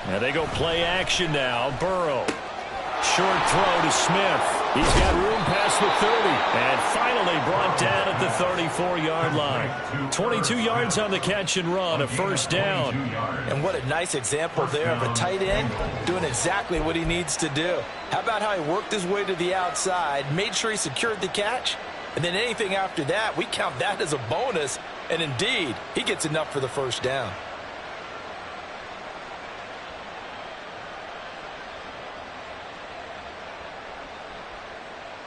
And they go play action now. Burrow. Short throw to Smith. He's got room past the 30. And finally brought down at the 34-yard line. 22 yards on the catch and run, a first down. And what a nice example there of a tight end doing exactly what he needs to do. How about how he worked his way to the outside, made sure he secured the catch, and then anything after that, we count that as a bonus. And indeed, he gets enough for the first down.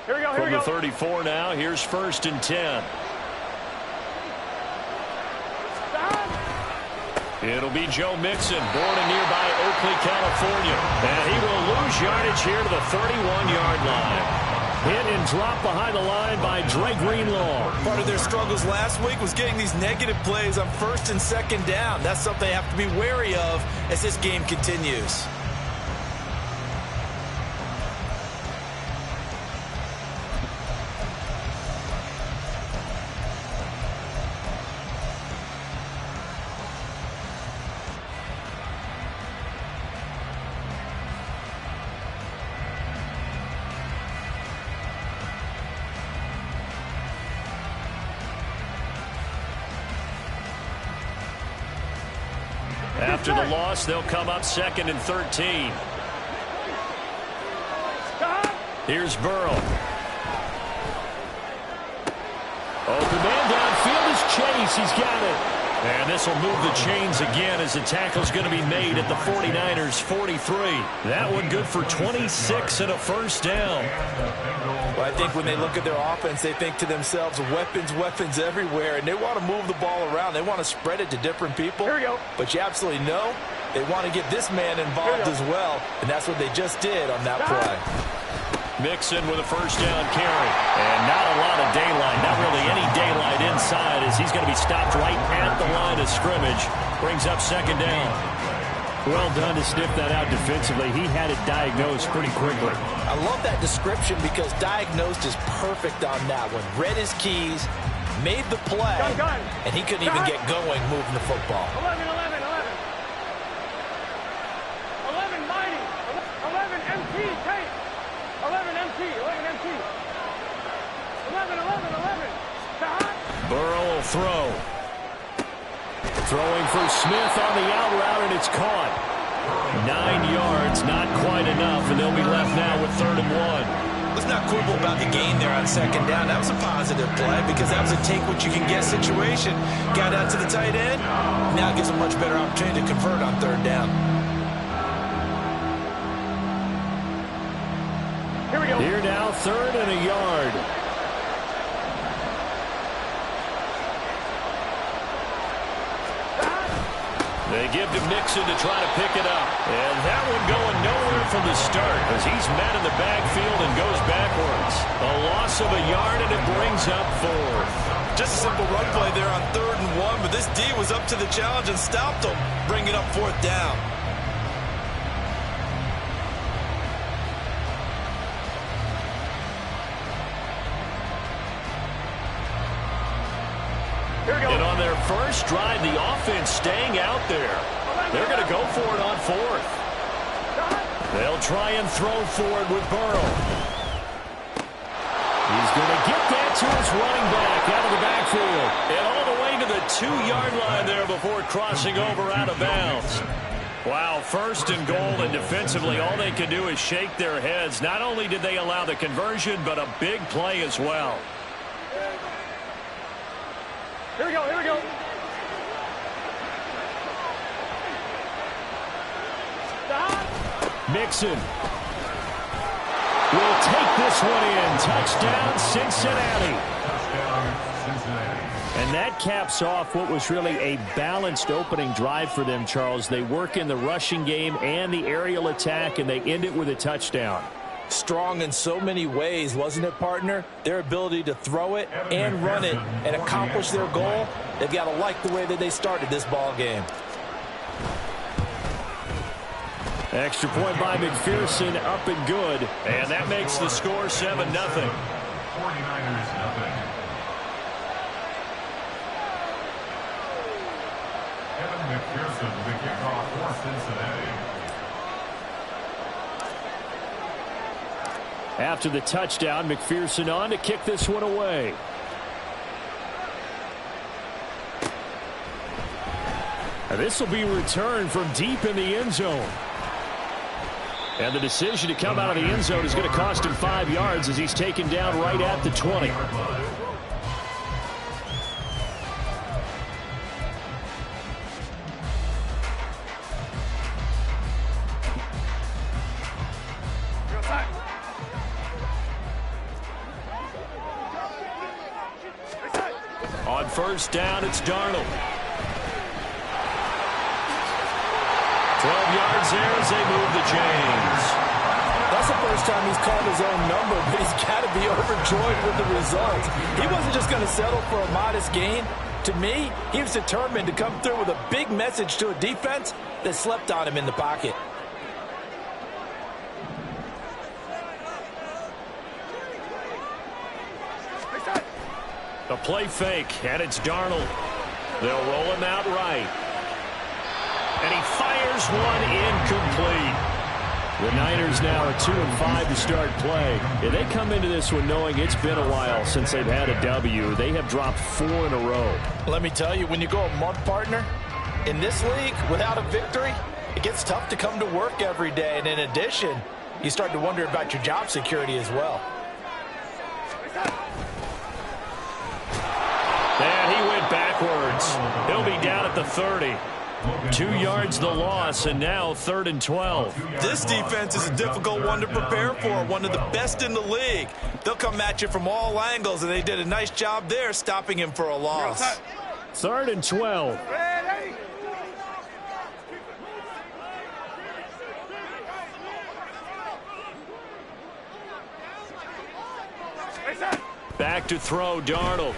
Here we go, From the 34 now, here's 1st and 10. It'll be Joe Mixon, born in nearby Oakley, California. And he will lose yardage here to the 31-yard line. Hit and drop behind the line by Dre Greenlaw. Part of their struggles last week was getting these negative plays on 1st and 2nd down. That's something they have to be wary of as this game continues. After the loss, they'll come up 2nd and 13. Here's Burrow. Open man downfield is Chase. He's got it. And this will move the chains again as the tackle's going to be made at the 49ers' 43. That one good for 26 and a first down. Well, I think when they look at their offense, they think to themselves, weapons, weapons everywhere, and they want to move the ball around. They want to spread it to different people. Here we go. But you absolutely know they want to get this man involved as well, and that's what they just did on that play. Mixon with a first down carry. And not a lot of daylight, not really any daylight inside as he's going to be stopped right at the line of scrimmage. Brings up 2nd down. Well done to sniff that out defensively. He had it diagnosed pretty quickly. I love that description because diagnosed is perfect on that one. Read his keys, made the play, and he couldn't even get going moving the football. 11, 11, 11. 11 mighty. 11 MT, tape. 11 MT, 11 MT. 11, 11, 11. Burrow will throw. Throwing for Smith on the out route, and it's caught. 9 yards, not quite enough, and they'll be left now with 3rd and 1. Let's not quibble about the gain there on 2nd down. That was a positive play because that was a take-what-you-can-get situation. Got out to the tight end. Now gives a much better opportunity to convert on 3rd down. Here we go. Here now, 3rd and a yard. They give to Mixon to try to pick it up. And that one going nowhere from the start as he's met in the backfield and goes backwards. A loss of a yard, and it brings up 4th. Just a simple run play there on 3rd and 1, but this D was up to the challenge and stopped him, bringing up 4th down. And on their first drive, the offense staying out there. They're going to go for it on 4th. They'll try and throw for it with Burrow. He's going to get that to his running back out of the backfield. And all the way to the 2-yard line there before crossing over out of bounds. Wow, 1st and goal, and defensively all they can do is shake their heads. Not only did they allow the conversion, but a big play as well. Here we go, here we go. Mixon will take this one in. Touchdown, Cincinnati. And that caps off what was really a balanced opening drive for them, Charles. They work in the rushing game and the aerial attack, and they end it with a touchdown. Strong in so many ways, wasn't it, partner? Their ability to throw it and run it and accomplish their goal, they've got to like the way that they started this ball game. Extra point by McPherson, up and good. And that makes the score 7-0. 49ers, Kevin McPherson, the kickoff for Cincinnati. After the touchdown, McPherson on to kick this one away. This will be returned from deep in the end zone. And the decision to come out of the end zone is going to cost him 5 yards as he's taken down right at the 20. On first down, it's Darnold. 12 yards there as they move the chains. That's the first time he's called his own number, but he's got to be overjoyed with the results. He wasn't just going to settle for a modest gain. To me, he was determined to come through with a big message to a defense that slept on him in the pocket. A play fake, and it's Darnold. They'll roll him out right. And he fires one incomplete. The Niners now are 2-5 to start play. Yeah, they come into this one knowing it's been a while since they've had a W. They have dropped 4 in a row. Let me tell you, when you go a month, partner, in this league, without a victory, it gets tough to come to work every day. And in addition, you start to wonder about your job security as well. And he went backwards. He'll be down at the 30. 2 yards the loss, and now 3rd and 12. This defense is a difficult one to prepare for, one of the best in the league. They'll come at you from all angles, and they did a nice job there stopping him for a loss. 3rd and 12. Back to throw, Darnold.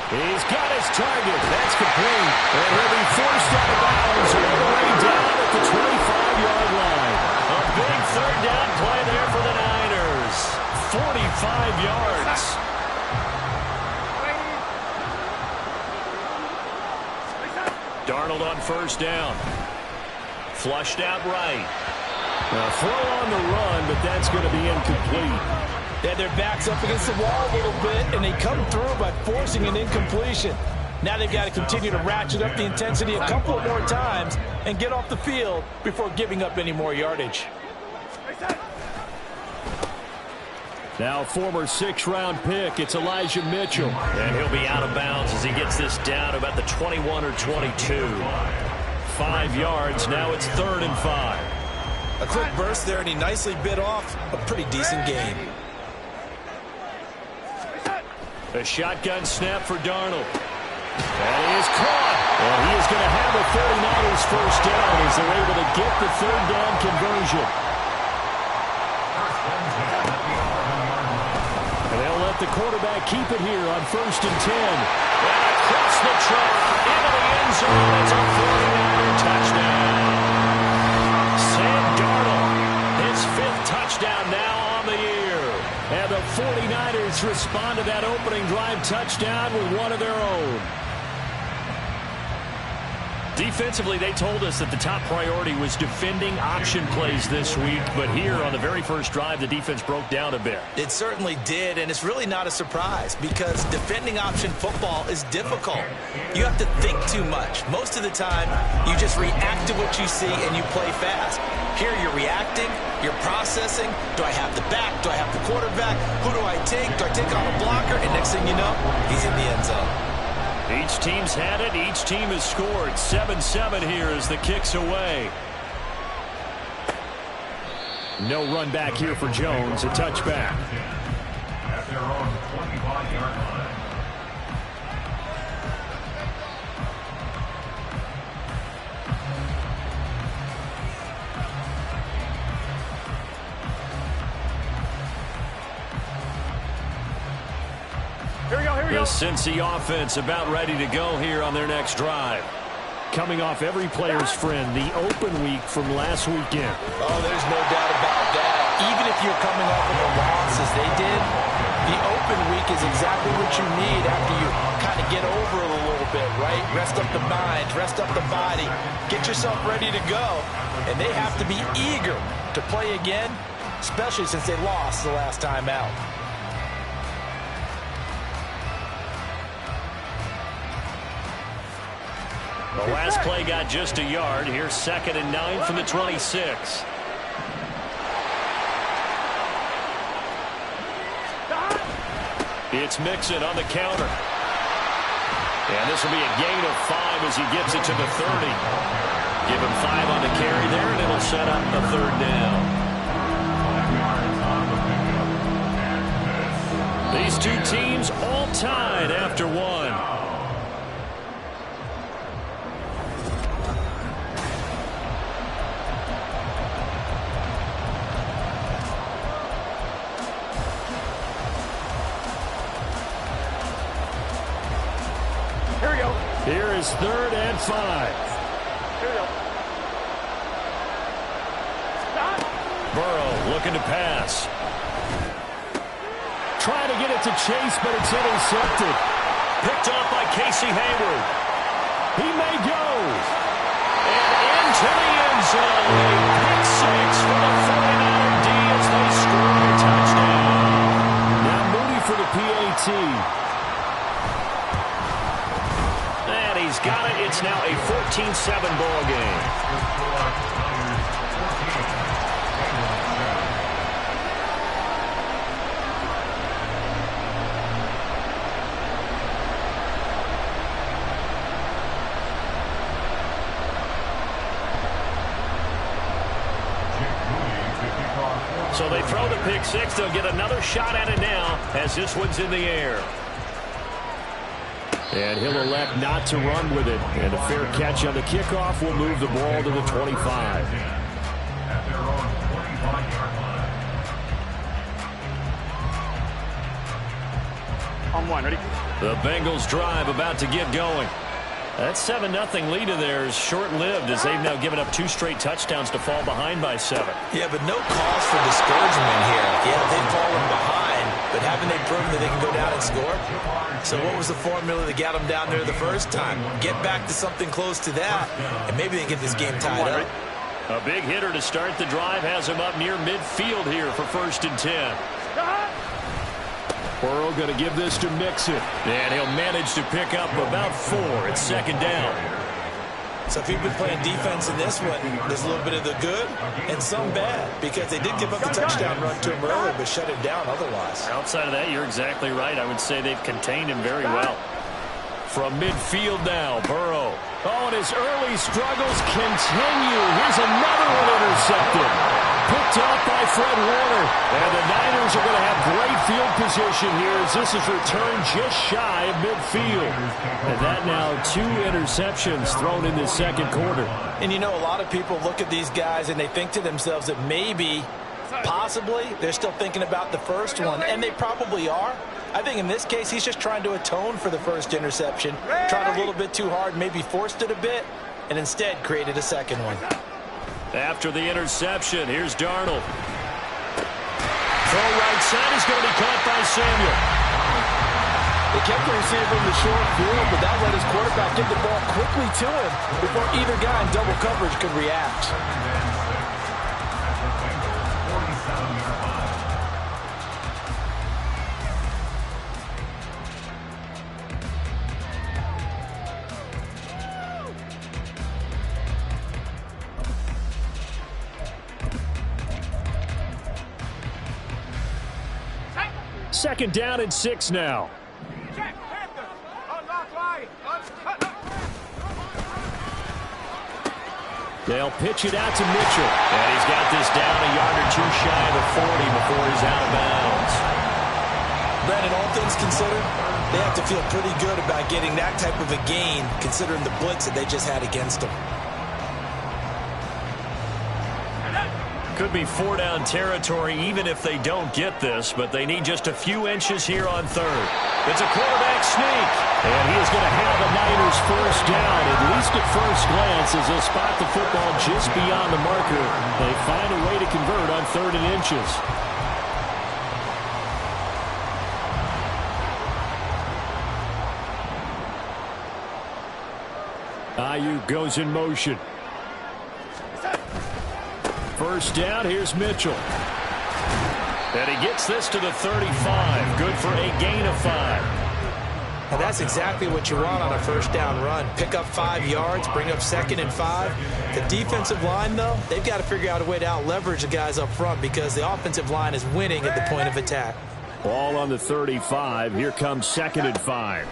He's got his target. That's complete. And he'll be forced out of bounds all the way down at the 25-yard line. A big 3rd down play there for the Niners. 45 yards. Darnold on first down. Flushed out right. Now throw on the run, but that's going to be incomplete. They had their backs up against the wall a little bit, and they come through by forcing an incompletion. Now they've got to continue to ratchet up the intensity a couple of more times and get off the field before giving up any more yardage. Now former 6th-round pick, it's Elijah Mitchell. And he'll be out of bounds as he gets this down to about the 21 or 22. 5 yards, now it's 3rd and 5. A quick burst there, and he nicely bit off a pretty decent game. A shotgun snap for Darnold. And he is caught. And he is going to have a 49ers first down as they're able to get the 3rd down conversion. And they'll let the quarterback keep it here on 1st and 10. And across the track into the end zone. It's a 49er touchdown. Sam Darnold, his 5th touchdown now on the year. And the 49ers respond to that opening drive touchdown with one of their own. Defensively, they told us that the top priority was defending option plays this week. But here on the very first drive, the defense broke down a bit. It certainly did, and it's really not a surprise because defending option football is difficult. You have to think too much. Most of the time, you just react to what you see and you play fast. Here you're reacting, you're processing. Do I have the back? Do I have the quarterback? Who do I take? Do I take on a blocker? And next thing you know, he's in the end zone. Each team's had it. Each team has scored. 7-7 here as the kick's away. No run back here for Jones. A touchback. At their own 25-yard line. The Cincy offense about ready to go here on their next drive. Coming off every player's friend, the open week from last weekend. Oh, there's no doubt about that. Even if you're coming off of a loss as they did, the open week is exactly what you need after you kind of get over it a little bit, right? Rest up the mind, rest up the body, get yourself ready to go. And they have to be eager to play again, especially since they lost the last time out. The last play got just a yard. Here's 2nd and 9 from the 26. It's Mixon on the counter. And this will be a gain of 5 as he gets it to the 30. Give him 5 on the carry there, and it'll set up the 3rd down. These two teams all tied after 1. Here is 3rd and 5. Here we go. Stop. Burrow looking to pass. Trying to get it to Chase, but it's intercepted. Picked off by Casey Hayward. He may go. And into the end zone. A pick 6 for the 49er D as they score a touchdown. Now Moody for the PAT. He's got it. It's now a 14-7 ball game. So they throw the pick 6. They'll get another shot at it now as this one's in the air. And he'll elect not to run with it. And a fair catch on the kickoff will move the ball to the 25. On 1, ready? The Bengals drive about to get going. That 7-0 lead of theirs short-lived as they've now given up 2 straight touchdowns to fall behind by 7. Yeah, but no cause for discouragement here. Yeah, they've fallen behind, but haven't they proven that they can go down and score? So what was the formula that got them down there the first time? Get back to something close to that, and maybe they get this game tied up. A big hitter to start the drive has him up near midfield here for 1st and 10. Burrow going to give this to Mixon. And he'll manage to pick up about 4. It's 2nd down. So if you've been playing defense in this one, there's a little bit of the good and some bad, because they did give up the touchdown run to him earlier, but shut it down otherwise. Outside of that, you're exactly right. I would say they've contained him very well. From midfield now, Burrow. Oh, and his early struggles continue. Here's another one intercepted. Picked off by Fred Warner. And the Niners are going to have great field position here as this is returned just shy of midfield. And that now 2 interceptions thrown in the 2nd quarter. And you know, a lot of people look at these guys and they think to themselves that maybe, possibly, they're still thinking about the first one. And they probably are. I think in this case, he's just trying to atone for the first interception. Tried a little bit too hard, maybe forced it a bit, and instead created a 2nd one. After the interception, here's Darnold. Throw right side is going to be caught by Samuel. They kept the receiver in the short field, but that let his quarterback get the ball quickly to him before either guy in double coverage could react. Second down and 6 now. They'll pitch it out to Mitchell. And he's got this down a yard or 2 shy of the 40 before he's out of bounds. Brandon, all things considered, they have to feel pretty good about getting that type of a gain considering the blitz that they just had against them. Could be 4-down territory even if they don't get this, but they need just a few inches here on 3rd. It's a quarterback sneak, and he is going to have a Niners first down, at least at first glance, as they'll spot the football just beyond the marker. They find a way to convert on 3rd and inches. Ayuk goes in motion. First down, here's Mitchell. And he gets this to the 35. Good for a gain of 5. And that's exactly what you want on a first down run. Pick up 5 yards, bring up 2nd and 5. The defensive line, though, they've got to figure out a way to out-leverage the guys up front because the offensive line is winning at the point of attack. Ball on the 35. Here comes 2nd and 5.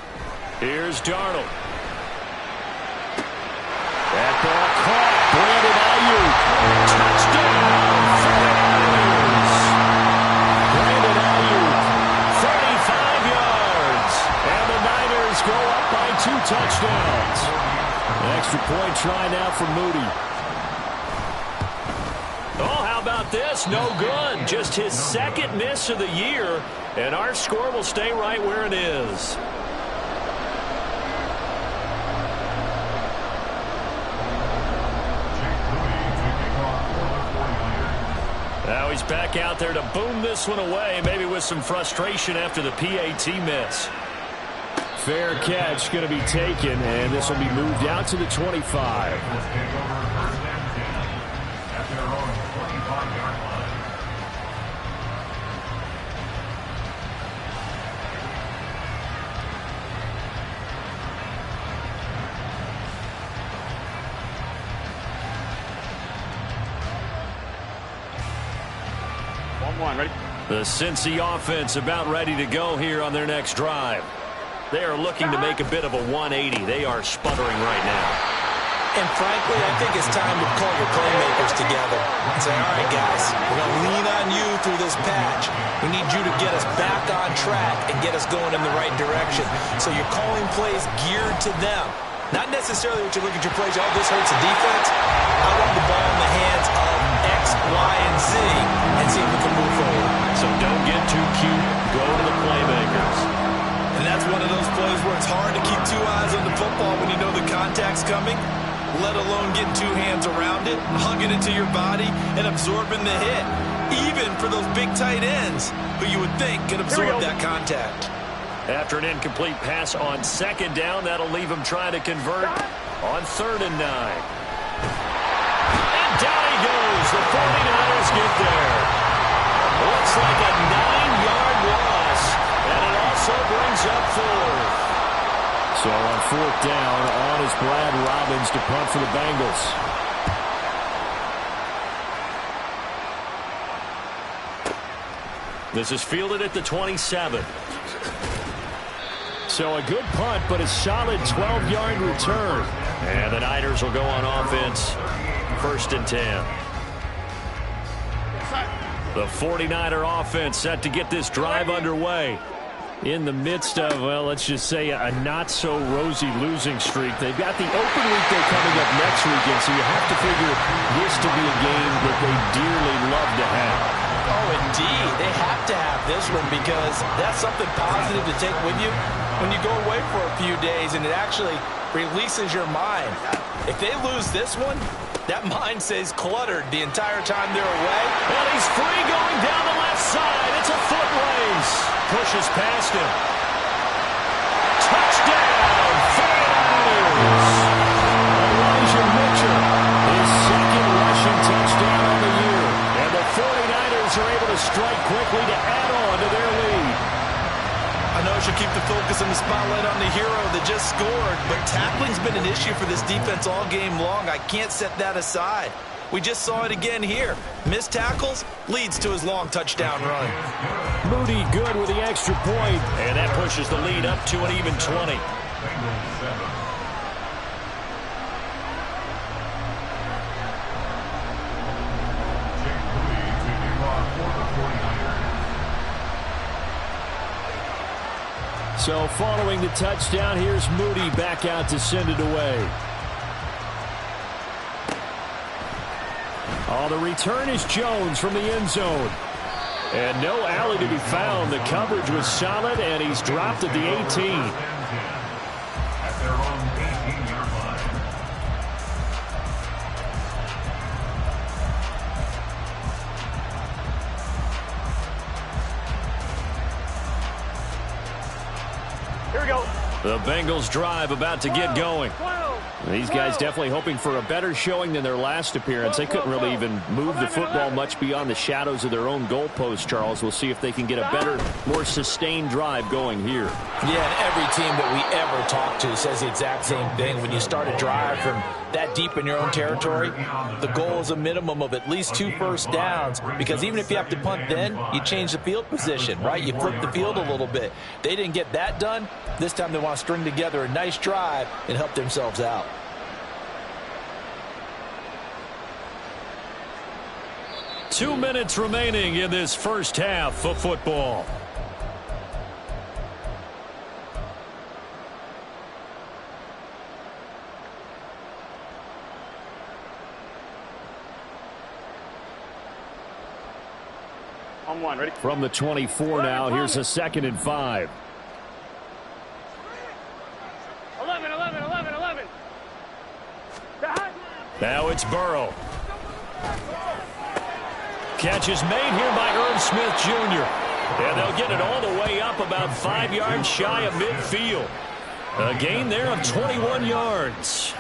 Here's Darnold. That ball caught. Brandon Ayuk. Touchdown. Brandon Ayuk. 35 yards. And the Niners go up by 2 touchdowns. An extra point try now for Moody. Oh, how about this? No good. Just his 2nd miss of the year. And our score will stay right where it is. Now he's back out there to boom this one away, maybe with some frustration after the PAT miss. Fair catch going to be taken, and this will be moved out to the 25. Ready? The Cincy offense about ready to go here on their next drive. They are looking to make a bit of a 180. They are sputtering right now. And frankly, I think it's time to call your playmakers together and say, all right, guys, we're going to lean on you through this patch. We need you to get us back on track and get us going in the right direction. So you're calling plays geared to them. Not necessarily what you look at your plays, oh, this hurts the defense. I want the ball in the hands of X, Y, and Z and see if we can move forward. So don't get too cute. Go to the playmakers. And that's one of those plays where it's hard to keep 2 eyes on the football when you know the contact's coming, let alone getting 2 hands around it, hugging it to your body, and absorbing the hit. Even for those big tight ends who you would think can absorb that contact. After an incomplete pass on 2nd down, that'll leave him trying to convert on 3rd and 9. And down he goes. The 49ers get there. Looks like a 9-yard loss, and it also brings up 4th. So on 4th down, on is Brad Robbins to punt for the Bengals. This is fielded at the 27. So a good punt, but a solid 12-yard return. And the Niners will go on offense. 1st and 10. The 49er offense set to get this drive underway. In the midst of, well, let's just say a not-so-rosy losing streak. They've got the open weekday coming up next weekend, so you have to figure this to be a game that they dearly love to have. Oh, indeed. They have to have this one because that's something positive to take with you when you go away for a few days, and it actually releases your mind. If they lose this one, that mind stays cluttered the entire time they're away. And he's free going down the left side. It's a foot race. Pushes past him. Touchdown, 49ers. Elijah Mitchell, his 2nd rushing touchdown on the year. And the 49ers are able to strike quickly to add on to their lead. I know I should keep the focus and the spotlight on the hero that just scored, but tackling's been an issue for this defense all game long. I can't set that aside. We just saw it again here. Missed tackles leads to his long touchdown run. Moody good with the extra point, and that pushes the lead up to an even 20. So following the touchdown, here's Moody back out to send it away. Oh, the return is Jones from the end zone. And no alley to be found. The coverage was solid, and he's dropped at the 18. Here we go. The Bengals drive about to get going. These guys definitely hoping for a better showing than their last appearance. They couldn't really even move the football much beyond the shadows of their own goalpost, Charles. We'll see if they can get a better, more sustained drive going here. Yeah, and every team that we ever talk to says the exact same thing. When you start a drive from that deep in your own territory, the goal is a minimum of at least 2 first downs, because even if you have to punt then, you change the field position, right? You flip the field a little bit. They didn't get that done. This time they want to string together a nice drive and help themselves out. Two minutes remaining in this first half of football. On one, ready? From the 24 now, here's a 2nd and 5. 11, 11, 11, 11. Now it's Burrow. Catch is made here by Irv Smith Jr. And they'll get it all the way up about 5 yards shy of midfield. A gain there of 21 yards.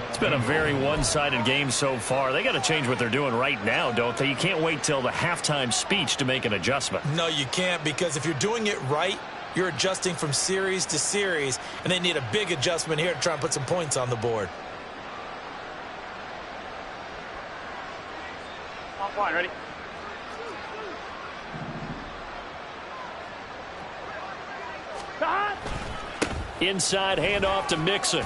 It's been a very one-sided game so far. They got to change what they're doing right now, don't they? You can't wait till the halftime speech to make an adjustment. No, you can't, because if you're doing it right, you're adjusting from series to series, and they need a big adjustment here to try and put some points on the board. On one, ready? Inside handoff to Mixon.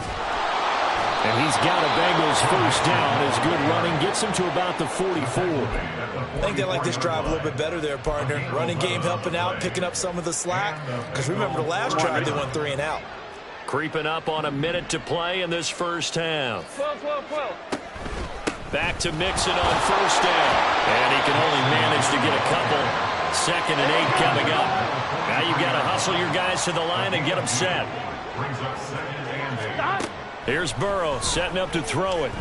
And he's got a Bengals first down. His good running gets him to about the 44. I think they like this drive a little bit better there, partner. Running game helping out, picking up some of the slack. Because remember the last drive, they went 3 and out. Creeping up on a minute to play in this first half. 12, 12, 12. Back to Mixon on first down. And he can only manage to get a couple. 2nd and 8 coming up. Now you've got to hustle your guys to the line and get them set. Here's Burrow setting up to throw it.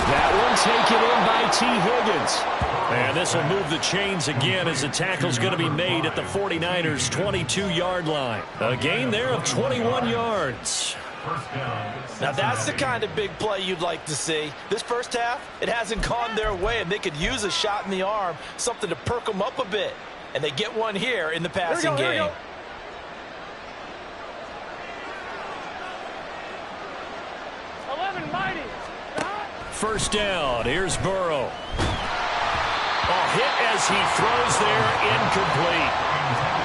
That one taken in by T. Higgins. And this will move the chains again as the tackle's going to be made at the 49ers' 22-yard line. A gain there of 21 yards. Now that's the kind of big play you'd like to see. This first half, it hasn't gone their way, and they could use a shot in the arm, something to perk them up a bit. And they get one here in the passing game. 11, mighty. First down. Here's Burrow. Hit as he throws there, incomplete.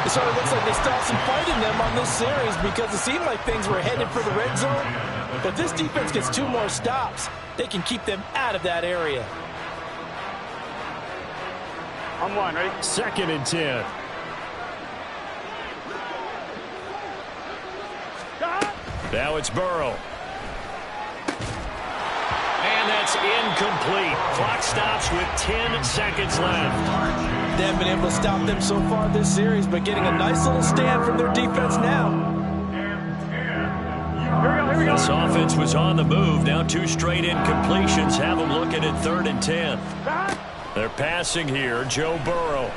It sort of looks like they stopped some fight in them on this series, because it seemed like things were headed for the red zone. But if this defense gets 2 more stops, they can keep them out of that area. On one, ready? 2nd and 10. Now it's Burrow. And that's incomplete. Clock stops with 10 seconds left. They haven't been able to stop them so far this series, but getting a nice little stand from their defense now. Here we go. This offense was on the move. Now 2 straight incompletions have them looking at 3rd and 10. They're passing here. Joe Burrow.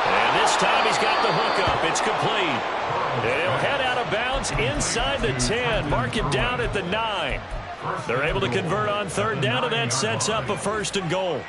And this time he's got the hook up. It's complete. And he'll head out of bounds inside the 10. Mark him down at the 9. They're able to convert on 3rd down, and that sets up a 1st and goal.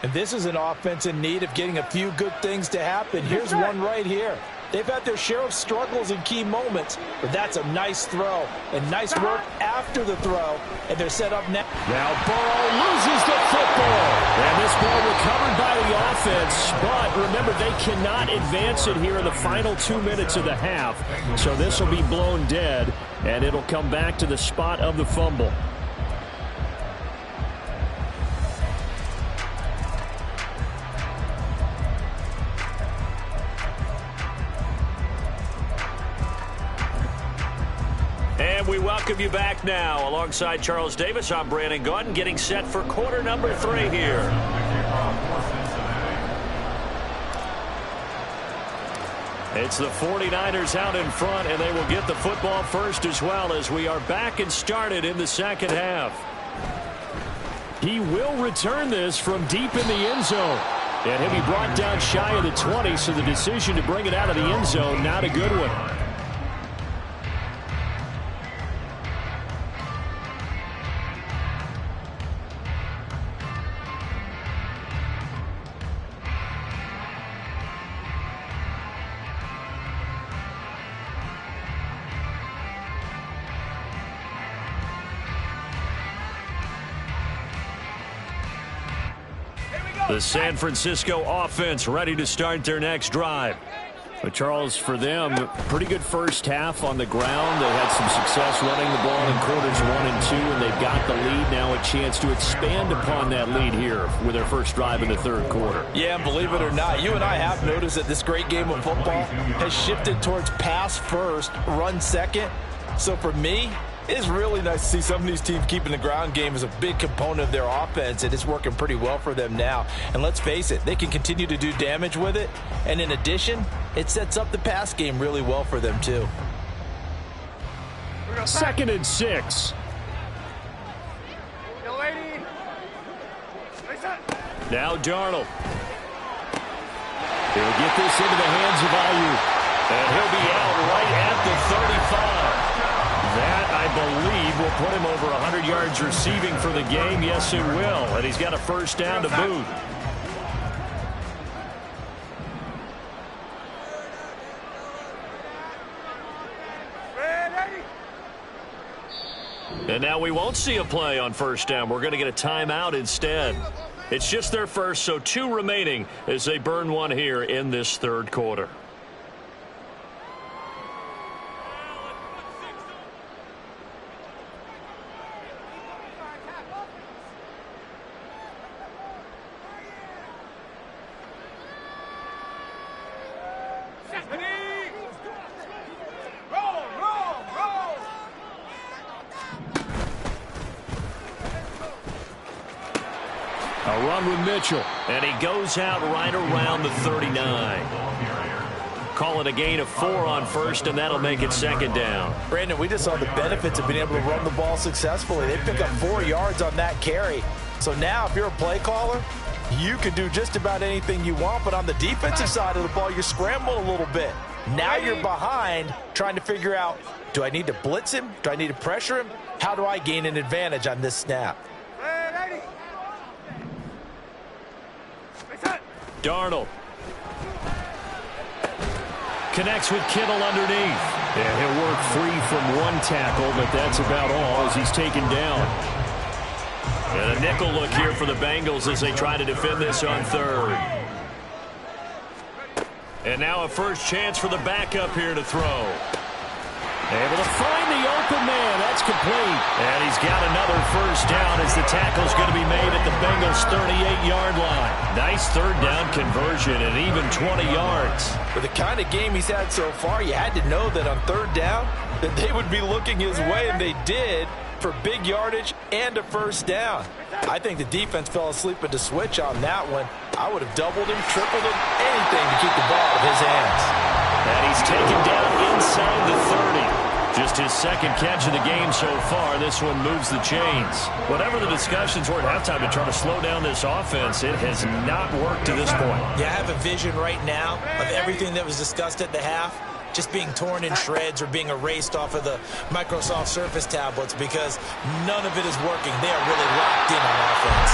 And this is an offense in need of getting a few good things to happen. Here's one right here. They've had their share of struggles in key moments, but that's a nice throw and nice work after the throw, and they're set up now. Now Burrow loses the football, and this ball recovered by the offense, but remember, they cannot advance it here in the final 2 minutes of the half, so this will be blown dead, and it'll come back to the spot of the fumble. And we welcome you back now. Alongside Charles Davis, I'm Brandon Gaudin, getting set for quarter number 3 here. It's the 49ers out in front, and they will get the football first as well, as we are back and started in the second half. He will return this from deep in the end zone. And he'll be brought down shy of the 20, so the decision to bring it out of the end zone, not a good one. The San Francisco offense ready to start their next drive. But Charles, for them, pretty good first half on the ground. They had some success running the ball in quarters 1 and 2, and they've got the lead. Now a chance to expand upon that lead here with their first drive in the third quarter. Yeah, and believe it or not, you and I have noticed that this great game of football has shifted towards pass first, run second. So for me, it's really nice to see some of these teams keeping the ground game as a big component of their offense, and it's working pretty well for them now. And let's face it, they can continue to do damage with it. And in addition, it sets up the pass game really well for them too. 2nd and 6. Now Darnold. He'll get this into the hands of Ayuk. And he'll be out right at the 35. That, I believe, will put him over 100 yards receiving for the game. Yes, it will. And he's got a first down to boot. And now we won't see a play on first down. We're going to get a timeout instead. It's just their first, so 2 remaining as they burn one here in this third quarter. A run with Mitchell, and he goes out right around the 39. Call it a gain of 4 on first, and that'll make it 2nd down. Brandon, we just saw the benefits of being able to run the ball successfully. They pick up 4 yards on that carry. So now if you're a play caller, you can do just about anything you want, but on the defensive side of the ball, you're scrambling a little bit. Now you're behind trying to figure out, do I need to blitz him? Do I need to pressure him? How do I gain an advantage on this snap? Darnold connects with Kittle underneath. And he'll work free from 1 tackle, but that's about all as he's taken down. And a nickel look here for the Bengals as they try to defend this on 3rd. And now a first chance for the backup here to throw. Able to find the open man. That's complete. And he's got another first down as the tackle's going to be made at the Bengals' 38-yard line. Nice 3rd down conversion and even 20 yards. With the kind of game he's had so far, you had to know that on 3rd down that they would be looking his way, and they did, for big yardage and a first down. I think the defense fell asleep at the switch on that one. I would have doubled him, tripled him, anything to keep the ball out of his hands. And he's taken down inside the 30. Just his 2nd catch of the game so far. This one moves the chains. Whatever the discussions were at halftime to try to slow down this offense, it has not worked to this point. Yeah, I have a vision right now of everything that was discussed at the half just being torn in shreds or being erased off of the Microsoft Surface tablets because none of it is working. They are really locked in on offense.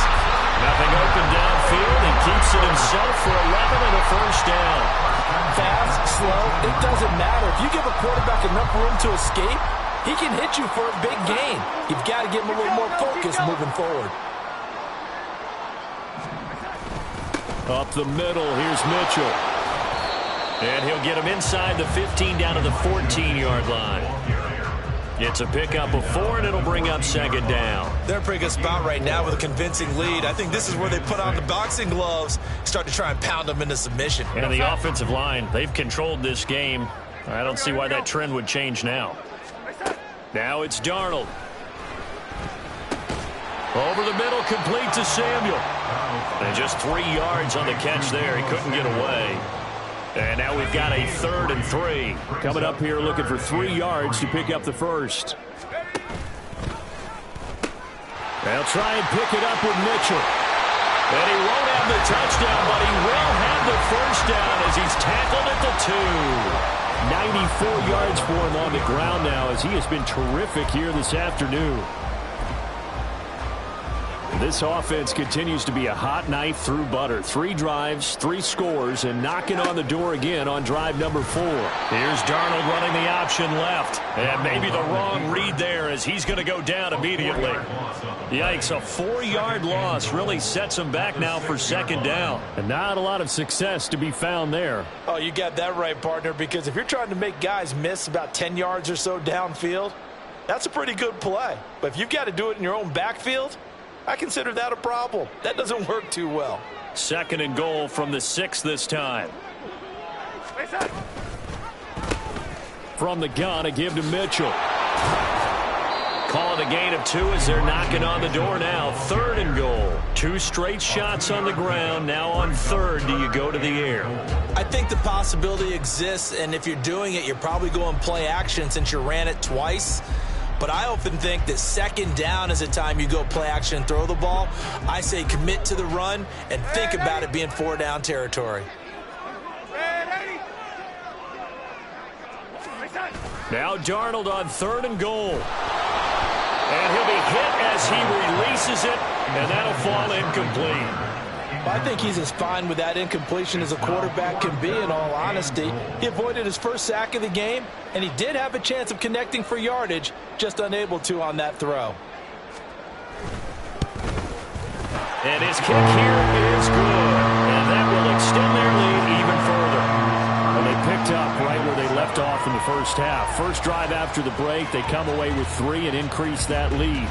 Nothing open downfield. He keeps it himself for 11 and a first down. Fast, slow, it doesn't matter. If you give a quarterback enough room to escape, he can hit you for a big gain. You've got to give him a little more focus moving forward. Up the middle, here's Mitchell. And he'll get him inside the 15 down to the 14-yard line. It's a pickup of 4, and it'll bring up 2nd down. They're in a pretty good spot right now with a convincing lead. I think this is where they put on the boxing gloves, start to try and pound them into submission. And the offensive line, they've controlled this game. I don't see why that trend would change now. Now it's Darnold. Over the middle, complete to Samuel. And just 3 yards on the catch there. He couldn't get away. And now we've got a 3rd and 3. Coming up here looking for 3 yards to pick up the first. They'll try and pick it up with Mitchell. And he won't have the touchdown, but he will have the first down as he's tackled at the 2. 94 yards for him on the ground now as he has been terrific here this afternoon. This offense continues to be a hot knife through butter. 3 drives, 3 scores, and knocking on the door again on drive number 4. Here's Darnold running the option left. And maybe the wrong read there as he's going to go down immediately. Yikes, a 4-yard loss really sets him back now for second down. And not a lot of success to be found there. Oh, you got that right, partner, because if you're trying to make guys miss about 10 yards or so downfield, that's a pretty good play. But if you've got to do it in your own backfield, I consider that a problem. That doesn't work too well. Second and goal from the 6 this time. From the gun, a give to Mitchell. Call it a gain of 2 as they're knocking on the door now. Third and goal. 2 straight shots on the ground. Now on third, do you go to the air? I think the possibility exists, and if you're doing it, you're probably going play action since you ran it twice. But I often think that second down is a time you go play action and throw the ball. I say commit to the run and think about it being 4-down territory. Now Darnold on third and goal. And he'll be hit as he releases it, and that'll fall incomplete. I think he's as fine with that incompletion as a quarterback can be, in all honesty. He avoided his first sack of the game, and he did have a chance of connecting for yardage, just unable to on that throw. And his kick here is good, and that will extend their lead even further. And they picked up right where they left off in the first half. First drive after the break, they come away with 3 and increase that lead.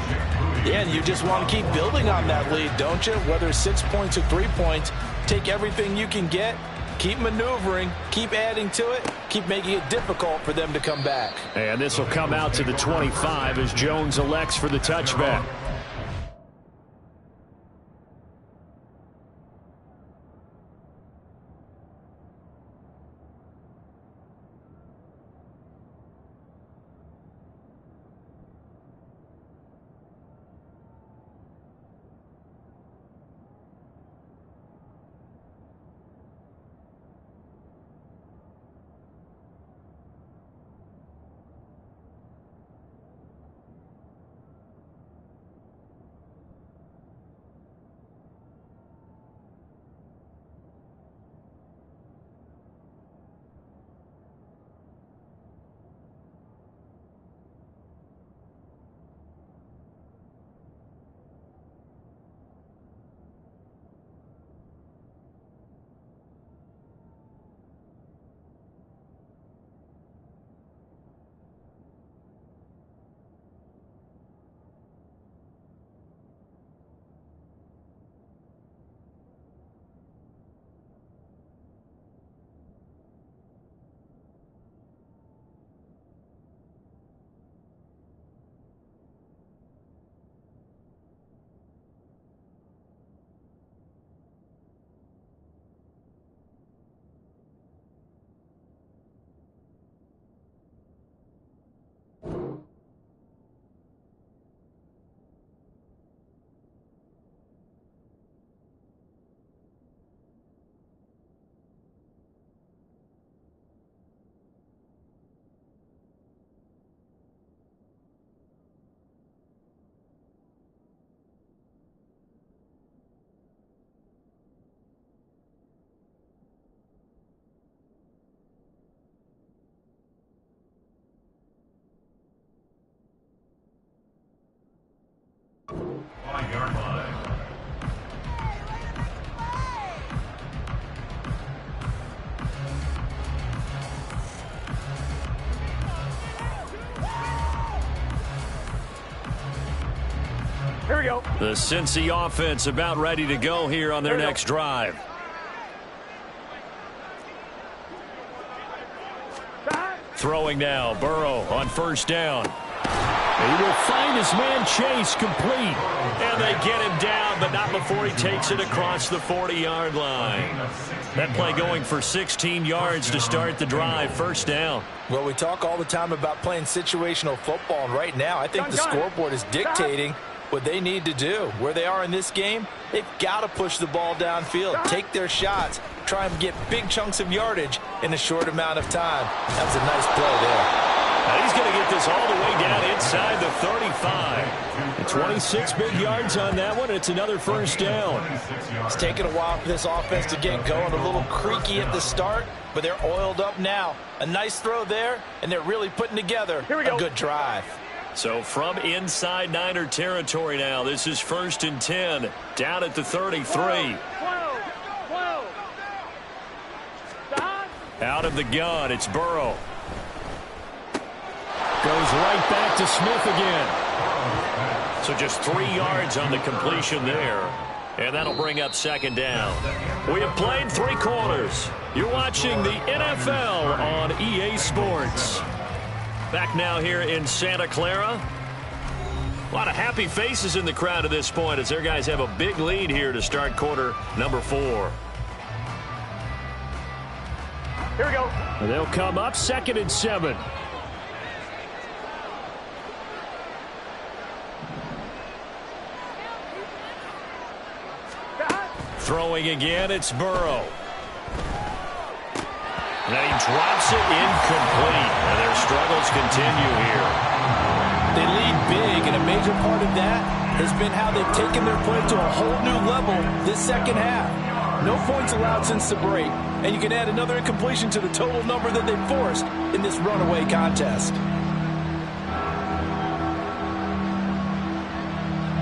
Yeah, and you just want to keep building on that lead, don't you? Whether it's 6 points or 3 points, take everything you can get, keep maneuvering, keep adding to it, keep making it difficult for them to come back. And this will come out to the 25 as Jones elects for the touchback. Here we go. The Cincy offense about ready to go here on their next drive. Throwing now, Burrow on first down. He will find his man Chase complete. And they get him down, but not before he takes it across the 40-yard line. That play going for 16 yards to start the drive, first down. Well, we talk all the time about playing situational football, and right now I think the scoreboard is dictating what they need to do. Where they are in this game, they've got to push the ball downfield, take their shots, try and get big chunks of yardage in a short amount of time. That was a nice play there. Now he's going to get this all the way down inside the 35. 26 big yards on that one. It's another first down. It's taken a while for this offense to get going. A little creaky at the start, but they're oiled up now. A nice throw there, and they're really putting together a good drive. So from inside Niner territory now, this is 1st and 10, down at the 33. 12. Out of the gun, it's Burrow. Goes right back to Smith again. So just 3 yards on the completion there. And that'll bring up 2nd down. We have played 3 quarters. You're watching the NFL on EA Sports. Back now here in Santa Clara. A lot of happy faces in the crowd at this point as their guys have a big lead here to start quarter number 4. Here we go. They'll come up 2nd and 7. Throwing again, it's Burrow. And he drops it incomplete. And their struggles continue here. They lead big, and a major part of that has been how they've taken their play to a whole new level this second half. No points allowed since the break, and you can add another incompletion to the total number that they forced in this runaway contest.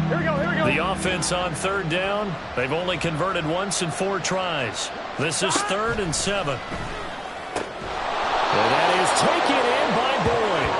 Here we go. The offense on 3rd down. They've only converted once in 4 tries. This is 3rd and 7. And that is taken in by Boyd.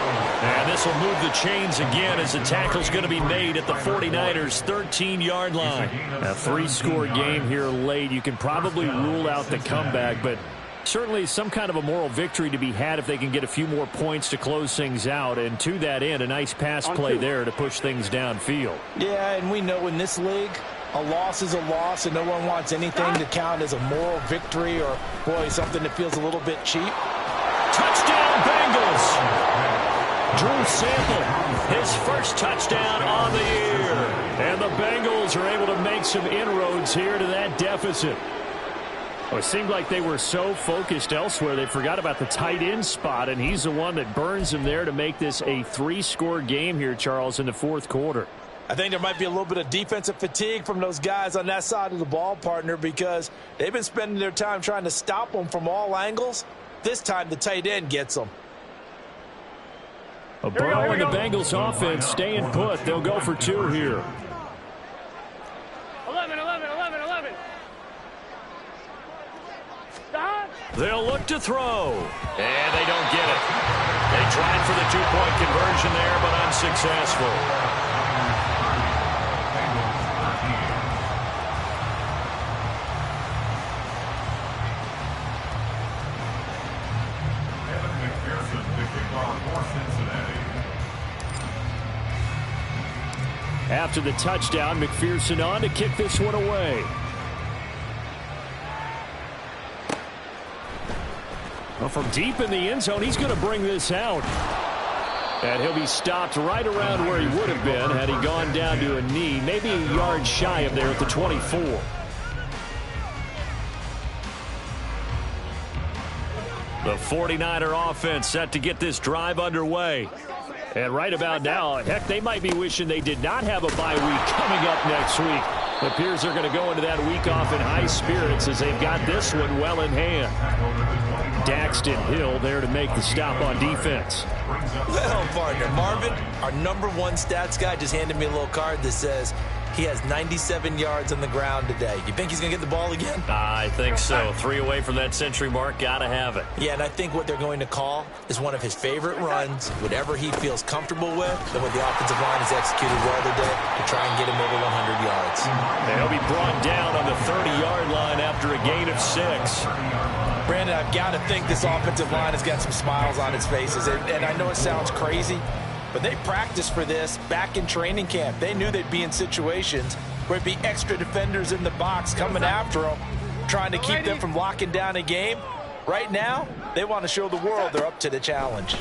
And this will move the chains again as the tackle's going to be made at the 49ers' 13-yard line. A 3-score game here late. You can probably rule out the comeback, but certainly some kind of a moral victory to be had if they can get a few more points to close things out. And to that end, a nice pass play there to push things downfield. Yeah, and we know in this league, a loss is a loss, and no one wants anything to count as a moral victory or, boy, something that feels a little bit cheap. Touchdown, Bengals! Drew Sample, his first touchdown on the year. And the Bengals are able to make some inroads here to that deficit. Well, it seemed like they were so focused elsewhere, they forgot about the tight end spot, and he's the one that burns them there to make this a 3-score game here, Charles, in the 4th quarter. I think there might be a little bit of defensive fatigue from those guys on that side of the ball, partner, because they've been spending their time trying to stop them from all angles. This time, the tight end gets them. Burrow and the Bengals offense staying put. They'll go for 2 here. 11. They'll look to throw. And they don't get it. They tried for the 2-point conversion there, but unsuccessful. After the touchdown, McPherson on to kick this one away. Well, from deep in the end zone, he's going to bring this out. And he'll be stopped right around where he would have been had he gone down to a knee, maybe a yard shy of there at the 24. The 49er offense set to get this drive underway. And right about now, heck, they might be wishing they did not have a bye week coming up next week. It appears they're going to go into that week off in high spirits as they've got this one well in hand. Daxton Hill there to make the stop on defense. Well, partner, Marvin, our #1 stats guy, just handed me a little card that says he has 97 yards on the ground today. You think he's going to get the ball again? I think so. 3 away from that century mark. Got to have it. Yeah, and I think what they're going to call is one of his favorite runs, whatever he feels comfortable with, and what the offensive line has executed well today to try and get him over 100 yards. And he'll be brought down on the 30-yard line after a gain of 6. Brandon, I've got to think this offensive line has got some smiles on its faces, and I know it sounds crazy, but they practiced for this back in training camp. They knew they'd be in situations where it'd be extra defenders in the box coming after them, trying to keep them from locking down a game. Right now, they want to show the world they're up to the challenge.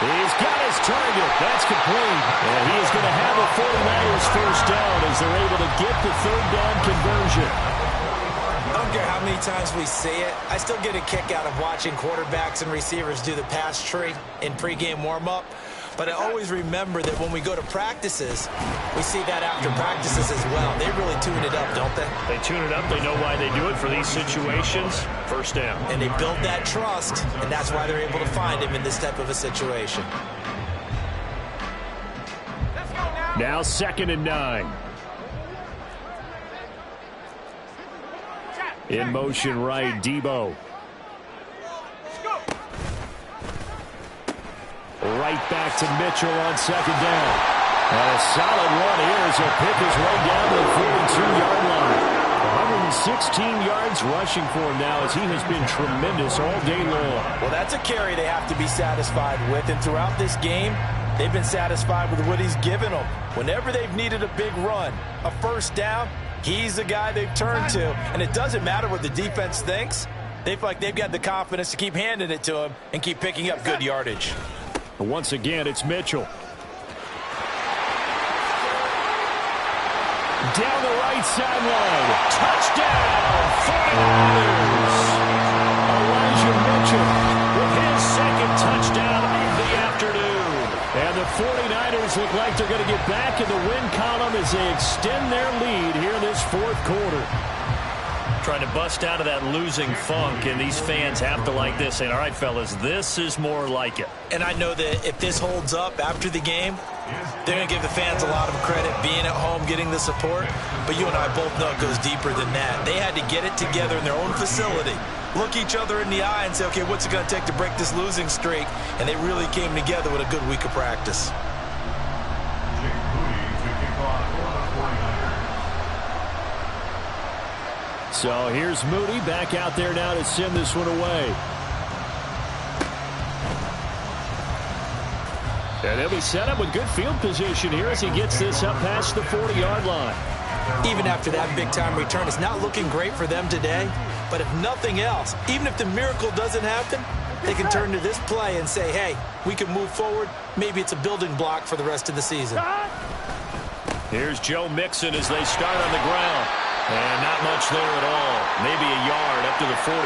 He's got his target. That's complete. And he is going to have a 49ers first down as they're able to get the third down conversion. I don't care how many times we see it. I still get a kick out of watching quarterbacks and receivers do the pass tree in pregame warm-up. But I always remember that when we go to practices, we see that after practices as well. They really tune it up, don't they? They tune it up. They know why they do it for these situations. First down. And they build that trust, and that's why they're able to find him in this type of a situation. Now 2nd and 9. In motion right, Debo. Right back to Mitchell on 2nd down. And a solid run here as he'll pick his way down to the 42-yard line. 116 yards rushing for him now as he has been tremendous all day long. Well, that's a carry they have to be satisfied with. And throughout this game, they've been satisfied with what he's given them. Whenever they've needed a big run, a first down, he's the guy they've turned to. And it doesn't matter what the defense thinks. They feel like they've got the confidence to keep handing it to him and keep picking up good yardage. Once again, it's Mitchell. Down the right sideline. Touchdown, 49ers. Elijah Mitchell with his second touchdown of the afternoon. And the 49ers look like they're going to get back in the win column as they extend their lead here in this fourth quarter. Trying to bust out of that losing funk, and these fans have to like this. Saying, all right, fellas, this is more like it. And I know that if this holds up after the game, they're going to give the fans a lot of credit being at home, getting the support. But you and I both know it goes deeper than that. They had to get it together in their own facility, look each other in the eye and say, okay, what's it going to take to break this losing streak? And they really came together with a good week of practice. So here's Moody back out there now to send this one away. And he'll be set up with good field position here as he gets this up past the 40-yard line. Even after that big-time return, it's not looking great for them today. But if nothing else, even if the miracle doesn't happen, they can turn to this play and say, hey, we can move forward. Maybe it's a building block for the rest of the season. Here's Joe Mixon as they start on the ground. And not much there at all. Maybe a yard up to the 43.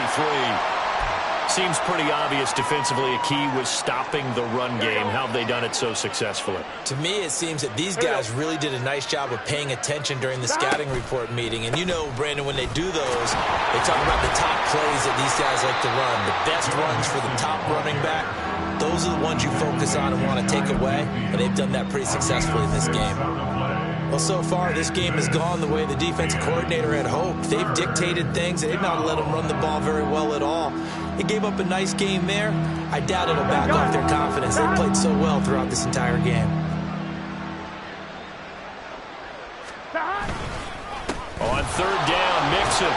Seems pretty obvious defensively a key was stopping the run game. How have they done it so successfully? To me, it seems that these guys really did a nice job of paying attention during the scouting report meeting. And you know, Brandon, when they do those, they talk about the top plays that these guys like to run. The best runs for the top running back. Those are the ones you focus on and want to take away. And they've done that pretty successfully in this game. Well, so far, this game has gone the way the defensive coordinator had hoped. They've dictated things. They've not let them run the ball very well at all. They gave up a nice game there. I doubt it'll back off their confidence. They played so well throughout this entire game. On 3rd down, Mixon.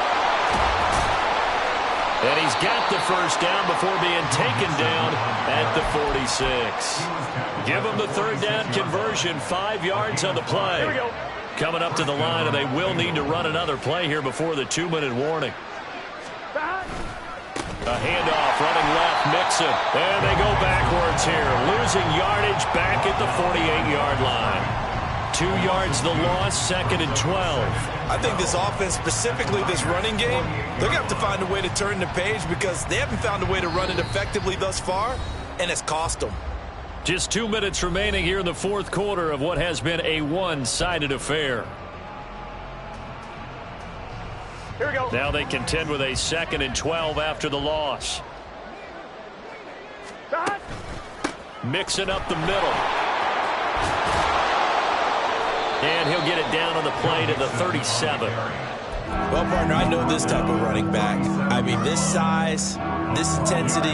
And he's got the first down before being taken down at the 46. Give them the 3rd down conversion, 5 yards on the play. Here we go. Coming up to the line, and they will need to run another play here before the 2-minute warning. A handoff, running left, Mixon. And they go backwards here, losing yardage back at the 48-yard line. 2 yards the loss, 2nd and 12. I think this offense, specifically this running game, they're going to have to find a way to turn the page because they haven't found a way to run it effectively thus far, and it's cost them. Just 2 minutes remaining here in the fourth quarter of what has been a one-sided affair. Here we go. Now they contend with a 2nd and 12 after the loss. Mixing up the middle. And he'll get it down on the play to the 37. Well, partner, I know this type of running back. I mean, this size, this intensity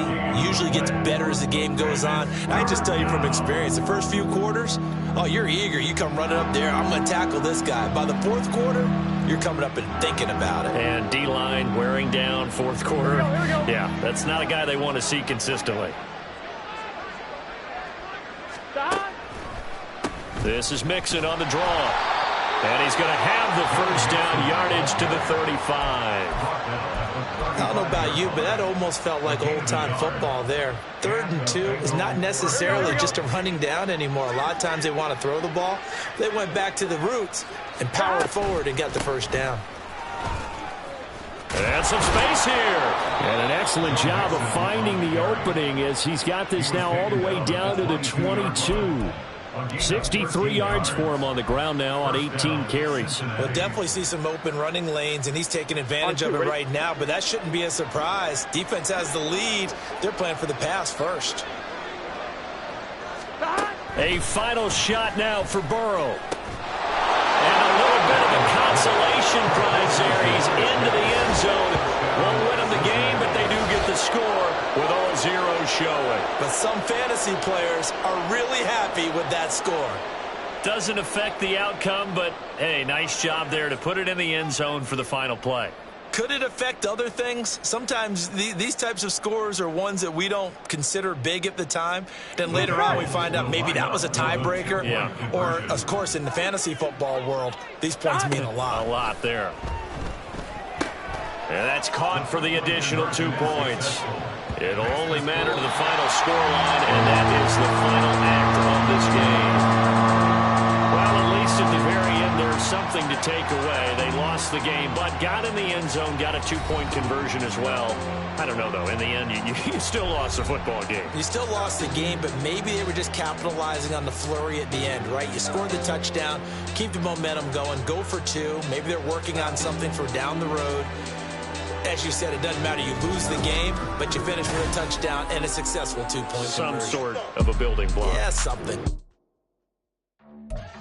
usually gets better as the game goes on. I just tell you from experience, the first few quarters, oh, you're eager. You come running up there, I'm going to tackle this guy. By the 4th quarter, you're coming up and thinking about it. And D-line wearing down 4th quarter. Here we go. Yeah, that's not a guy they want to see consistently. This is Mixon on the draw. And he's going to have the first down, yardage to the 35. I don't know about you, but that almost felt like old-time football there. 3rd and 2 is not necessarily just a running down anymore. A lot of times they want to throw the ball. They went back to the roots and powered forward and got the first down. And some space here. And an excellent job of finding the opening as he's got this now all the way down to the 22. 63 yards for him on the ground now on 18 carries. We'll definitely see some open running lanes, and he's taking advantage of it right now, but that shouldn't be a surprise. Defense has the lead. They're playing for the pass first. A final shot now for Burrow. And a little bit of a consolation prize there. He's into the end zone. Won't win him the game, but they do get the score with all zeros showing. But some fantasy players are really happy with that score. Doesn't affect the outcome, but, hey, nice job there to put it in the end zone for the final play. Could it affect other things? Sometimes these types of scores are ones that we don't consider big at the time. Then later on we find out maybe that was a tiebreaker. Yeah. Or, of course, in the fantasy football world, these points mean a lot. A lot there. And that's caught for the additional 2 points. It'll only matter to the final scoreline, and that is the final act of this game. Well, at least at the very end, there's something to take away. They lost the game, but got in the end zone, got a 2-point conversion as well. I don't know, though. In the end, you still lost the football game. You still lost the game, but maybe they were just capitalizing on the flurry at the end, right? You scored the touchdown, keep the momentum going, go for 2. Maybe they're working on something for down the road. As you said, it doesn't matter. You lose the game, but you finish with a touchdown and a successful 2-point conversion. Some sort of a building block. Yeah, something.